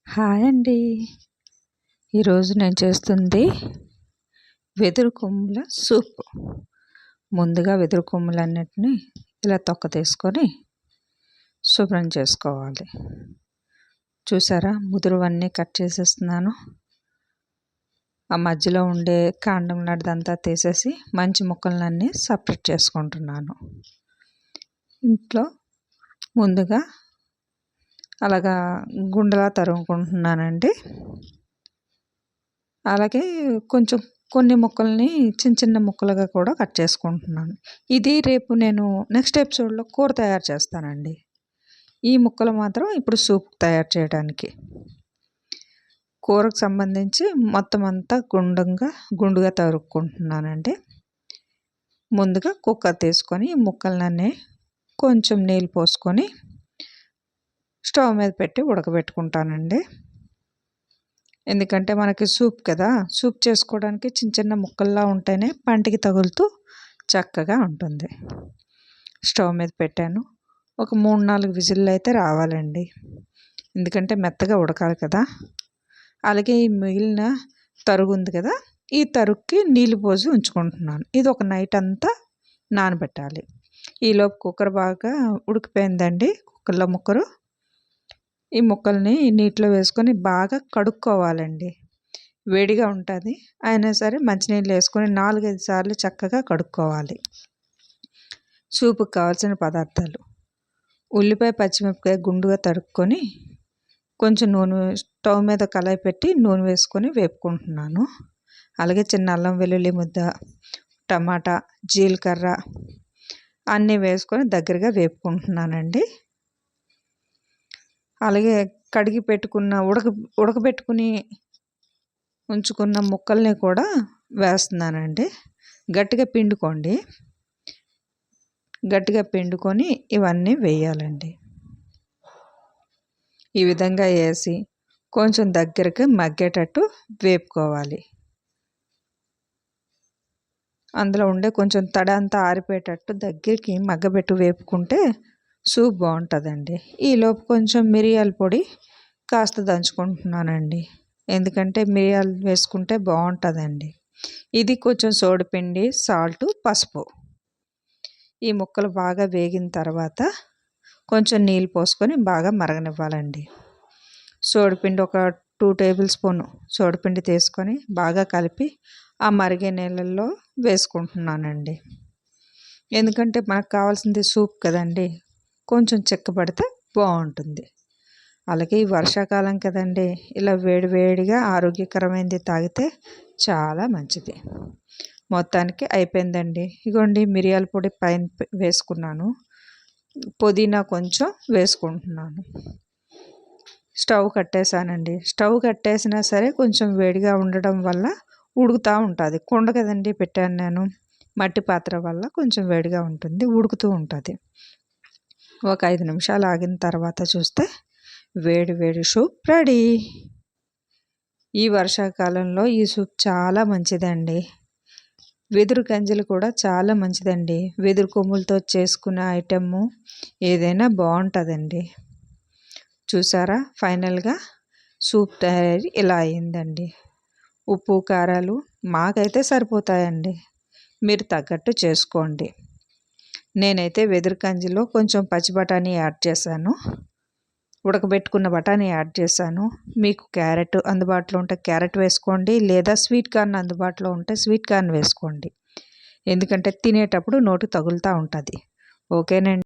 Hi అండి. ఈరోజు నేను చేస్తుంది వెదురు కొమ్ముల సూప్. ముందుగా వెదురు కొమ్ములన్నిటిని ఇలా తొక్క తీసుకొని శుభ్రం చేసుకోవాలి. చూసారా, ముదురువన్నీ కట్ చేసేస్తున్నాను. ఆ మధ్యలో ఉండే కాండం లాంటిదంతా తీసేసి మంచి ముక్కలన్నీ సపరేట్ చేసుకుంటున్నాను. ఇంట్లో ముందుగా అలాగా గుండెలా తరుముకుంటున్నానండి. అలాగే కొన్ని ముక్కల్ని చిన్న చిన్న ముక్కలుగా కూడా కట్ చేసుకుంటున్నాను. ఇది రేపు నేను నెక్స్ట్ ఎపిసోడ్లో కూర తయారు చేస్తానండి. ఈ ముక్కలు మాత్రం ఇప్పుడు సూప్ తయారు చేయడానికి. కూరకు సంబంధించి మొత్తం అంతా గుండుగా తరుక్కుంటున్నానండి. ముందుగా కుక్కర్ తీసుకొని ముక్కలన్నీ కొంచెం నీళ్ళు పోసుకొని స్టవ్ మీద పెట్టి ఉడకబెట్టుకుంటానండి. ఎందుకంటే మనకి సూప్ కదా, సూప్ చేసుకోవడానికి చిన్న చిన్న ముక్కల్లా ఉంటేనే పంటికి తగులుతూ చక్కగా ఉంటుంది. స్టవ్ మీద పెట్టాను. ఒక 3-4 విజిల్లు అయితే రావాలండి, ఎందుకంటే మెత్తగా ఉడకాలి కదా. అలాగే ఈ మిగిలిన తరుగు ఉంది కదా, ఈ తరుగుకి నీళ్ళు పోసి ఉంచుకుంటున్నాను. ఇది ఒక నైట్ అంతా నానబెట్టాలి. ఈలోపు కుక్కర్ బాగా ఉడికిపోయిందండి. కుక్కర్లో ముక్కరు ఈ ముక్కల్ని నీటిలో వేసుకొని బాగా కడుక్కోవాలండి. వేడిగా ఉంటుంది, అయినా సరే మంచినీళ్ళు వేసుకొని 4-5 సార్లు చక్కగా కడుక్కోవాలి. సూపుకి కావాల్సిన పదార్థాలు: ఉల్లిపాయ, పచ్చిమిరపకాయ గుండుగా తరుక్కొని కొంచెం నూనె, స్టవ్ మీద కళాయి పెట్టి నూనె వేసుకొని వేపుకుంటున్నాను. అలాగే చిన్న అల్లం వెల్లుల్లి ముద్ద, టమాటా, జీలకర్ర అన్నీ వేసుకొని దగ్గరగా వేపుకుంటున్నానండి. అలాగే కడిగి పెట్టుకున్న ఉడకబెట్టుకుని ఉంచుకున్న ముక్కల్ని కూడా వేస్తున్నానండి. గట్టిగా పిండుకొని ఇవన్నీ వేయాలండి. ఈ విధంగా వేసి కొంచెం దగ్గరికి మగ్గేటట్టు వేపుకోవాలి. అందులో ఉండే కొంచెం తడి అంతా ఆరిపోయేటట్టు దగ్గరికి మగ్గబెట్టి వేపుకుంటే సూప్ బాగుంటుందండి. ఈలోపు కొంచెం మిరియాల పొడి కాస్త దంచుకుంటున్నానండి, ఎందుకంటే మిరియాలు వేసుకుంటే బాగుంటుందండి. ఇది కొంచెం సోడిపిండి, సాల్టు, పసుపు. ఈ ముక్కలు బాగా వేగిన తర్వాత కొంచెం నీళ్ళు పోసుకొని బాగా మరగనివ్వాలండి. సోడిపిండి ఒక 2 టేబుల్ స్పూన్ సోడిపిండి తీసుకొని బాగా కలిపి ఆ మరిగే నీళ్ళల్లో వేసుకుంటున్నానండి. ఎందుకంటే మనకు కావాల్సింది సూప్ కదండి, కొంచెం చిక్కబడితే బాగుంటుంది. అలాగే ఈ వర్షాకాలం కదండి, ఇలా వేడివేడిగా ఆరోగ్యకరమైనది తాగితే చాలా మంచిది. మొత్తానికి అయిపోయిందండి. ఇగోండి, మిరియాల పొడి పైన వేసుకున్నాను, పుదీనా కొంచెం వేసుకుంటున్నాను. స్టవ్ కట్టేసానండి. స్టవ్ కట్టేసినా సరే కొంచెం వేడిగా ఉండడం వల్ల ఉడుకుతూ ఉంటుంది. కుండ కదండి పెట్టాను నేను, మట్టి పాత్ర వల్ల కొంచెం వేడిగా ఉంటుంది, ఉడుకుతూ ఉంటుంది. ఒక 5 నిమిషాలు ఆగిన తర్వాత చూస్తే వేడి వేడి సూప్ రెడీ. ఈ వర్షాకాలంలో ఈ సూప్ చాలా మంచిదండి. వెదురు గంజలు కూడా చాలా మంచిదండి. వెదురు కొమ్ములతో చేసుకునే ఐటెము ఏదైనా బాగుంటుందండి. చూసారా, ఫైనల్గా సూప్ తయారీ ఇలా అయిందండి. ఉప్పు, కారాలు మాకైతే సరిపోతాయండి, మీరు తగ్గట్టు చేసుకోండి. నేనైతే వెదురు కంజిలో కొంచెం పచ్చి బఠానీ యాడ్ చేశాను, ఉడకబెట్టుకున్న బఠానీ యాడ్ చేశాను. మీకు క్యారెట్ అందుబాటులో ఉంటే క్యారెట్ వేసుకోండి, లేదా స్వీట్ కార్న్ అందుబాటులో ఉంటే స్వీట్ కార్న్ వేసుకోండి, ఎందుకంటే తినేటప్పుడు నోటి తగులుతూ ఉంటుంది. ఓకేనండి.